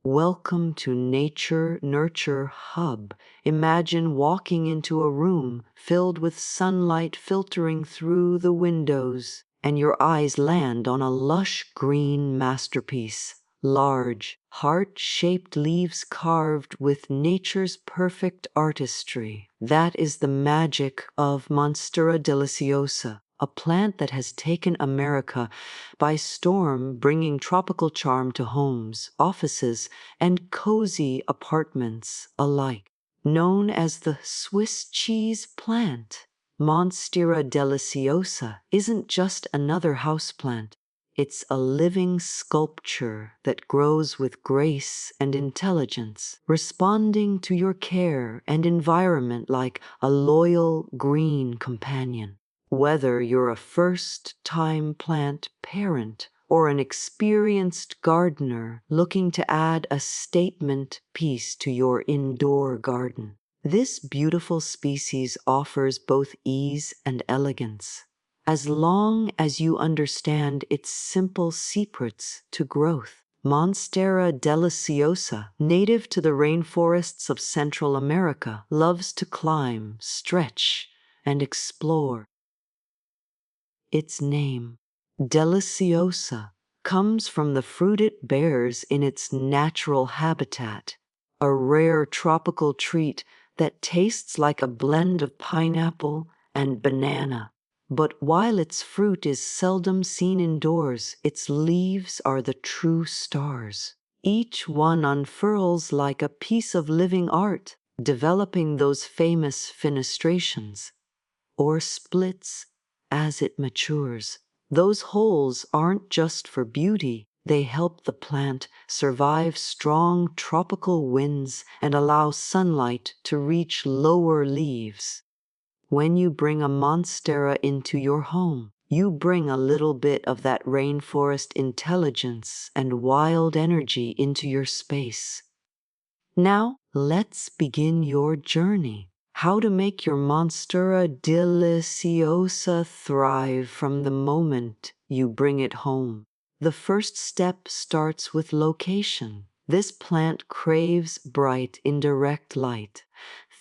Welcome to Nature Nurture Hub. Imagine walking into a room filled with sunlight filtering through the windows, and your eyes land on a lush green masterpiece. Large, heart-shaped leaves carved with nature's perfect artistry. That is the magic of Monstera deliciosa, a plant that has taken America by storm, bringing tropical charm to homes, offices, and cozy apartments alike. Known as the Swiss cheese plant, Monstera deliciosa isn't just another houseplant. It's a living sculpture that grows with grace and intelligence, responding to your care and environment like a loyal green companion. Whether you're a first-time plant parent or an experienced gardener looking to add a statement piece to your indoor garden, this beautiful species offers both ease and elegance, as long as you understand its simple secrets to growth. Monstera deliciosa, native to the rainforests of Central America, loves to climb, stretch, and explore. Its name, deliciosa, comes from the fruit it bears in its natural habitat, a rare tropical treat that tastes like a blend of pineapple and banana. But while its fruit is seldom seen indoors, its leaves are the true stars. Each one unfurls like a piece of living art, developing those famous fenestrations, or splits as it matures. Those holes aren't just for beauty. They help the plant survive strong tropical winds and allow sunlight to reach lower leaves. When you bring a monstera into your home, you bring a little bit of that rainforest intelligence and wild energy into your space. Now, let's begin your journey. How to make your Monstera deliciosa thrive from the moment you bring it home. The first step starts with location. This plant craves bright, indirect light.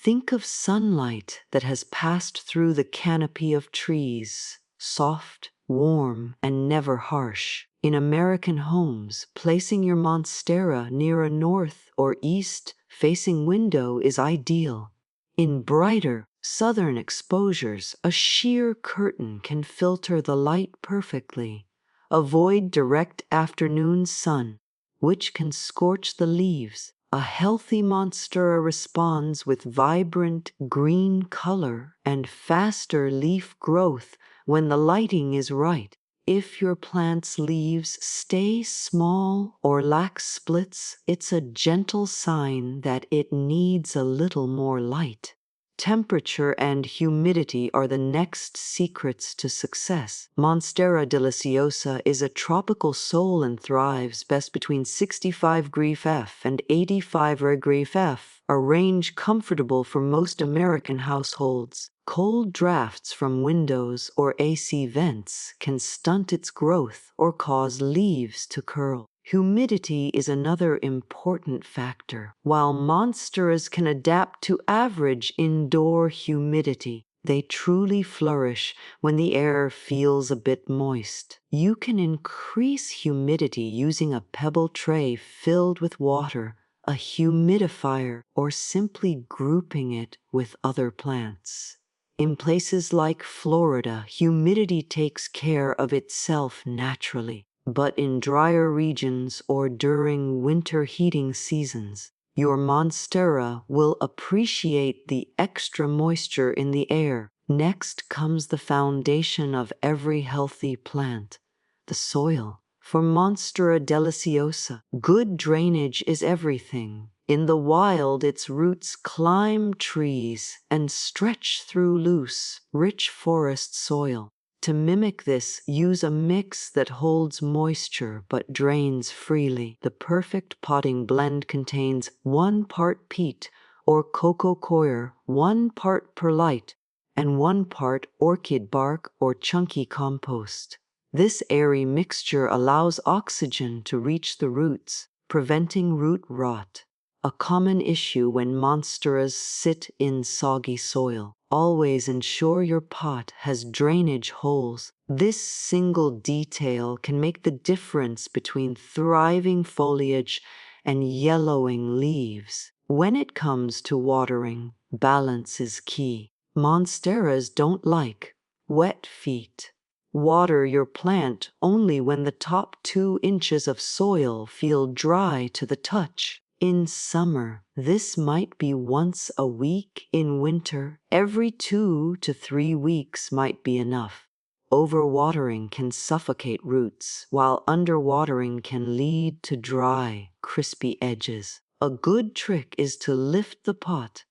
Think of sunlight that has passed through the canopy of trees, soft, warm, and never harsh. In American homes, placing your Monstera near a north or east-facing window is ideal. In brighter, southern exposures, a sheer curtain can filter the light perfectly. Avoid direct afternoon sun, which can scorch the leaves. A healthy Monstera responds with vibrant green color and faster leaf growth when the lighting is right. If your plant's leaves stay small or lack splits, it's a gentle sign that it needs a little more light. Temperature and humidity are the next secrets to success. Monstera deliciosa is a tropical soul and thrives best between 65°F and 85°F, a range comfortable for most American households. Cold drafts from windows or AC vents can stunt its growth or cause leaves to curl. Humidity is another important factor. While monsteras can adapt to average indoor humidity, they truly flourish when the air feels a bit moist. You can increase humidity using a pebble tray filled with water, a humidifier, or simply grouping it with other plants. In places like Florida, humidity takes care of itself naturally. But in drier regions or during winter heating seasons, your Monstera will appreciate the extra moisture in the air. Next comes the foundation of every healthy plant, the soil. For Monstera deliciosa, good drainage is everything. In the wild, its roots climb trees and stretch through loose, rich forest soil. To mimic this, use a mix that holds moisture but drains freely. The perfect potting blend contains 1 part peat or cocoa coir, 1 part perlite, and 1 part orchid bark or chunky compost. This airy mixture allows oxygen to reach the roots, preventing root rot, a common issue when monsteras sit in soggy soil. Always ensure your pot has drainage holes. This single detail can make the difference between thriving foliage and yellowing leaves. When it comes to watering, balance is key. Monsteras don't like wet feet. Water your plant only when the top 2 inches of soil feel dry to the touch. In summer, this might be once a week. In winter, every 2 to 3 weeks might be enough. Overwatering can suffocate roots, while underwatering can lead to dry, crispy edges. A good trick is to lift the pot.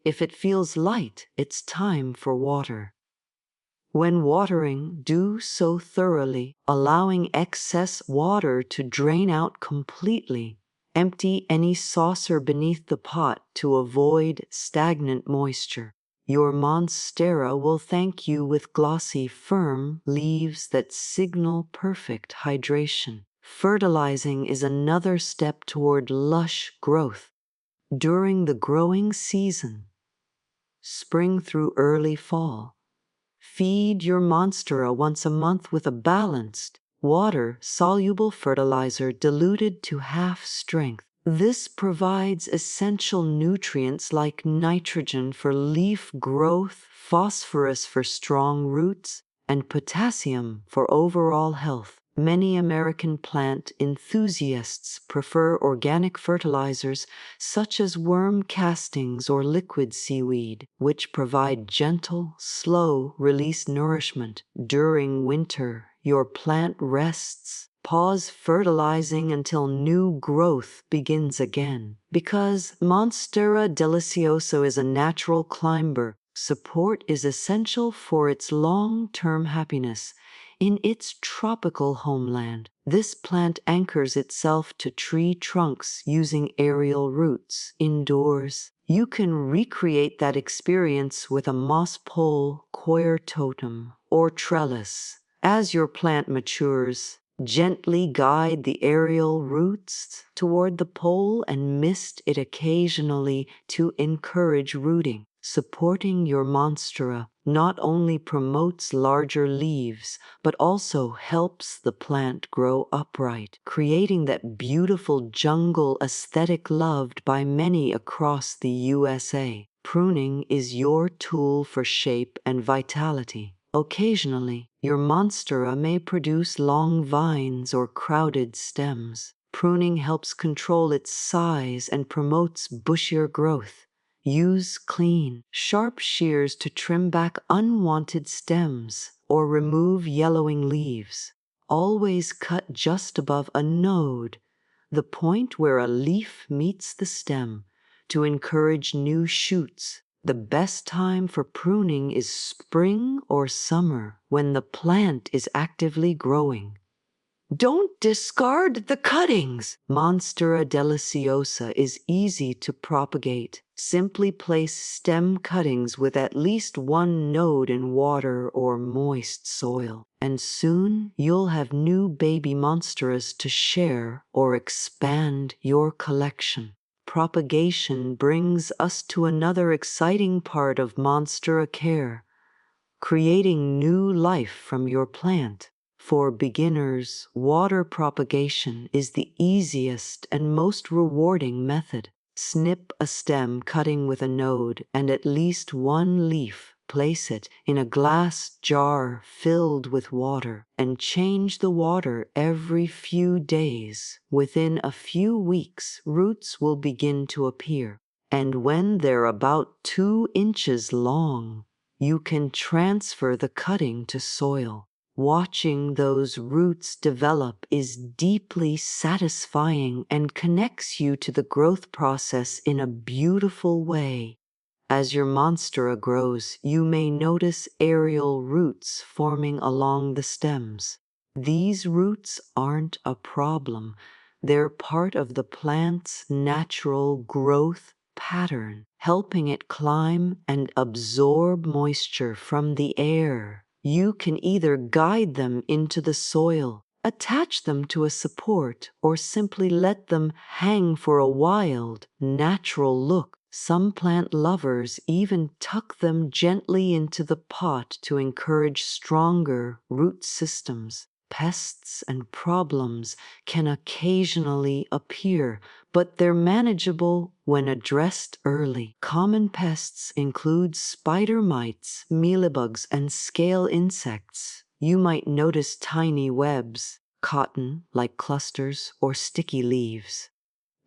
If it feels light, it's time for water. When watering, do so thoroughly, allowing excess water to drain out completely. Empty any saucer beneath the pot to avoid stagnant moisture. Your Monstera will thank you with glossy, firm leaves that signal perfect hydration. Fertilizing is another step toward lush growth. During the growing season, spring through early fall, feed your Monstera once a month with a balanced, water-soluble fertilizer diluted to half strength. This provides essential nutrients like nitrogen for leaf growth, phosphorus for strong roots, and potassium for overall health. Many American plant enthusiasts prefer organic fertilizers such as worm castings or liquid seaweed, which provide gentle, slow-release nourishment. During winter, your plant rests. Pause fertilizing until new growth begins again. Because Monstera deliciosa is a natural climber, support is essential for its long-term happiness. In its tropical homeland, this plant anchors itself to tree trunks using aerial roots. Indoors, you can recreate that experience with a moss pole, coir totem, or trellis. As your plant matures, gently guide the aerial roots toward the pole and mist it occasionally to encourage rooting. Supporting your Monstera not only promotes larger leaves, but also helps the plant grow upright, creating that beautiful jungle aesthetic loved by many across the USA. Pruning is your tool for shape and vitality. Occasionally, your Monstera may produce long vines or crowded stems. Pruning helps control its size and promotes bushier growth. Use clean, sharp shears to trim back unwanted stems or remove yellowing leaves. Always cut just above a node, the point where a leaf meets the stem, to encourage new shoots. The best time for pruning is spring or summer, when the plant is actively growing. Don't discard the cuttings! Monstera deliciosa is easy to propagate. Simply place stem cuttings with at least 1 node in water or moist soil, and soon you'll have new baby monsteras to share or expand your collection. Propagation brings us to another exciting part of Monstera care, creating new life from your plant. For beginners, water propagation is the easiest and most rewarding method. Snip a stem cutting with a node and at least 1 leaf. Place it in a glass jar filled with water and change the water every few days. Within a few weeks, roots will begin to appear. And when they're about 2 inches long, you can transfer the cutting to soil. Watching those roots develop is deeply satisfying and connects you to the growth process in a beautiful way. As your Monstera grows, you may notice aerial roots forming along the stems. These roots aren't a problem. They're part of the plant's natural growth pattern, helping it climb and absorb moisture from the air. You can either guide them into the soil Attach them to a support or simply let them hang for a wild, natural look. Some plant lovers even tuck them gently into the pot to encourage stronger root systems. Pests and problems can occasionally appear, but they're manageable when addressed early. Common pests include spider mites, mealybugs, and scale insects. You might notice tiny webs, cotton-like clusters, or sticky leaves.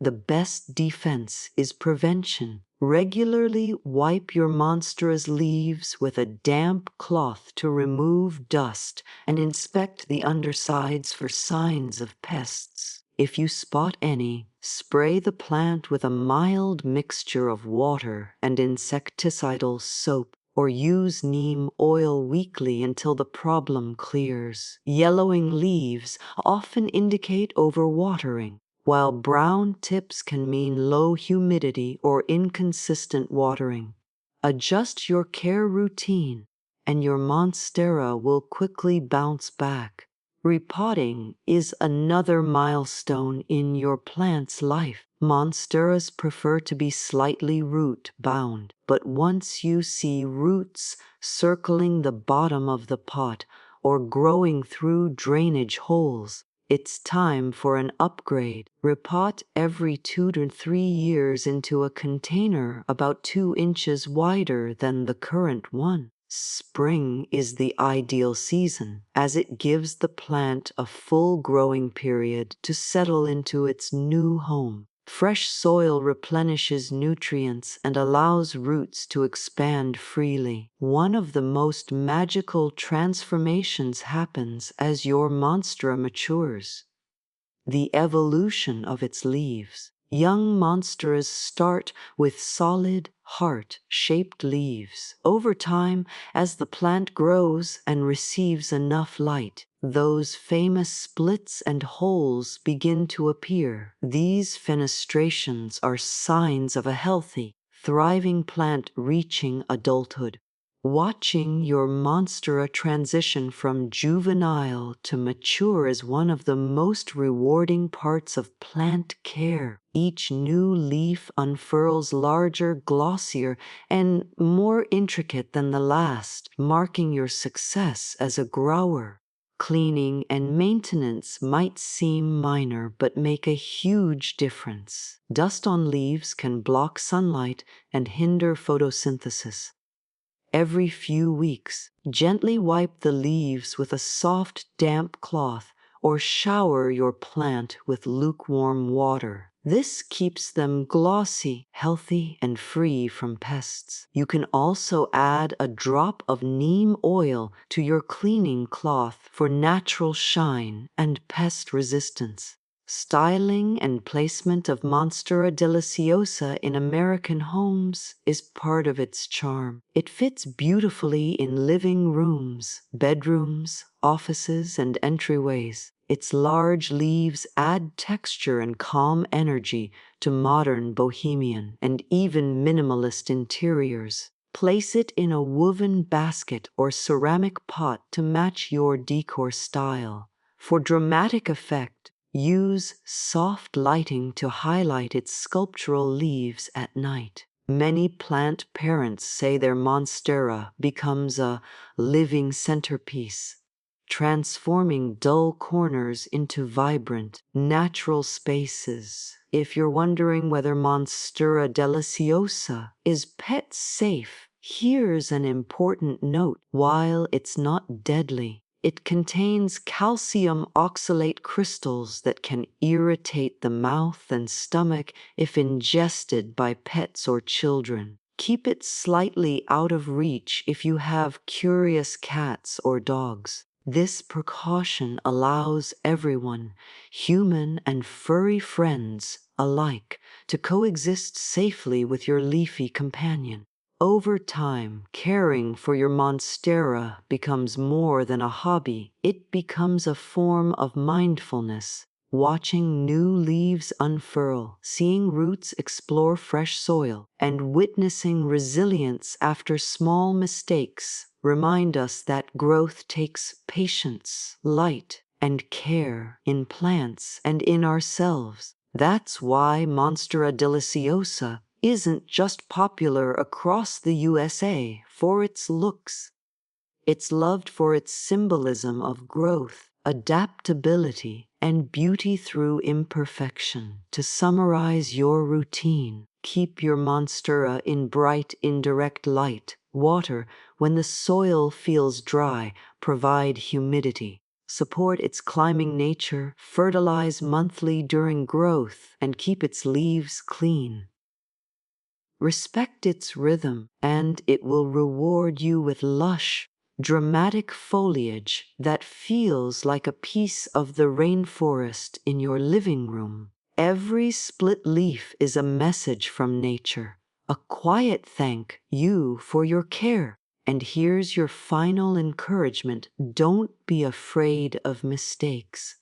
The best defense is prevention. Regularly wipe your monstera's leaves with a damp cloth to remove dust and inspect the undersides for signs of pests. If you spot any, spray the plant with a mild mixture of water and insecticidal soap, or use neem oil weekly until the problem clears. Yellowing leaves often indicate overwatering, while brown tips can mean low humidity or inconsistent watering. Adjust your care routine, and your monstera will quickly bounce back. Repotting is another milestone in your plant's life. Monsteras prefer to be slightly root-bound, but once you see roots circling the bottom of the pot or growing through drainage holes, it's time for an upgrade. Repot every 2 to 3 years into a container about 2 inches wider than the current one. Spring is the ideal season, as it gives the plant a full growing period to settle into its new home. Fresh soil replenishes nutrients and allows roots to expand freely. One of the most magical transformations happens as your monstera matures: the evolution of its leaves. Young monsteras start with solid, heart-shaped leaves. Over time, as the plant grows and receives enough light, those famous splits and holes begin to appear. These fenestrations are signs of a healthy, thriving plant reaching adulthood. Watching your monstera transition from juvenile to mature is one of the most rewarding parts of plant care. Each new leaf unfurls larger, glossier, and more intricate than the last, marking your success as a grower. Cleaning and maintenance might seem minor, but make a huge difference. Dust on leaves can block sunlight and hinder photosynthesis. Every few weeks, gently wipe the leaves with a soft, damp cloth or shower your plant with lukewarm water. This keeps them glossy, healthy, and free from pests. You can also add a drop of neem oil to your cleaning cloth for natural shine and pest resistance. Styling and placement of Monstera deliciosa in American homes is part of its charm. It fits beautifully in living rooms, bedrooms, offices, and entryways. Its large leaves add texture and calm energy to modern bohemian and even minimalist interiors. Place it in a woven basket or ceramic pot to match your decor style. For dramatic effect, use soft lighting to highlight its sculptural leaves at night. Many plant parents say their monstera becomes a living centerpiece, transforming dull corners into vibrant, natural spaces. If you're wondering whether Monstera deliciosa is pet safe, here's an important note. While it's not deadly, it contains calcium oxalate crystals that can irritate the mouth and stomach if ingested by pets or children. Keep it slightly out of reach if you have curious cats or dogs. This precaution allows everyone, human and furry friends alike, to coexist safely with your leafy companion. Over time, caring for your monstera becomes more than a hobby. It becomes a form of mindfulness. Watching new leaves unfurl, seeing roots explore fresh soil, and witnessing resilience after small mistakes remind us that growth takes patience, light, and care in plants and in ourselves. That's why Monstera deliciosa isn't just popular across the USA for its looks. It's loved for its symbolism of growth, adaptability, and beauty through imperfection. To summarize your routine, keep your Monstera in bright, indirect light, water when the soil feels dry, provide humidity. Support its climbing nature, fertilize monthly during growth, and keep its leaves clean. Respect its rhythm, and it will reward you with lush, dramatic foliage that feels like a piece of the rainforest in your living room. Every split leaf is a message from nature, a quiet thank you for your care. And here's your final encouragement: don't be afraid of mistakes.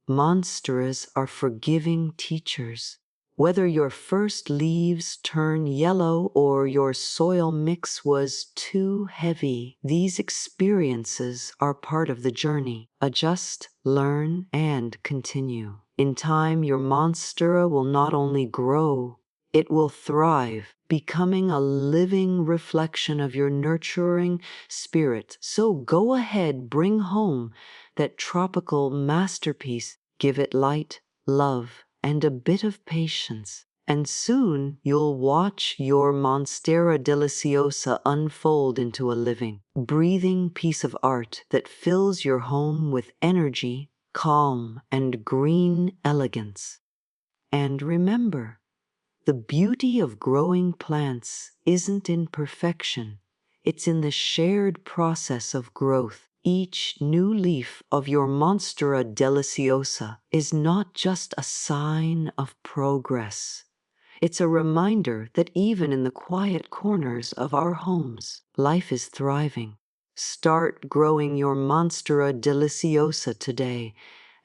Monsteras are forgiving teachers. Whether your first leaves turn yellow or your soil mix was too heavy, these experiences are part of the journey. Adjust, learn, and continue. In time, your Monstera will not only grow, it will thrive, becoming a living reflection of your nurturing spirit. So go ahead, bring home that tropical masterpiece. Give it light, love, and a bit of patience, and soon you'll watch your Monstera deliciosa unfold into a living, breathing piece of art that fills your home with energy, calm, and green elegance. And remember, the beauty of growing plants isn't in perfection, it's in the shared process of growth. Each new leaf of your Monstera deliciosa is not just a sign of progress. It's a reminder that even in the quiet corners of our homes, life is thriving. Start growing your Monstera deliciosa today,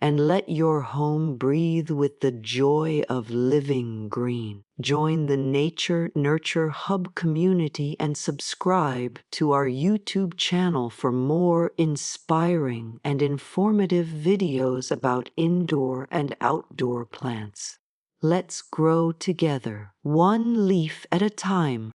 and let your home breathe with the joy of living green. Join the Nature Nurture Hub community and subscribe to our YouTube channel for more inspiring and informative videos about indoor and outdoor plants. Let's grow together, one leaf at a time,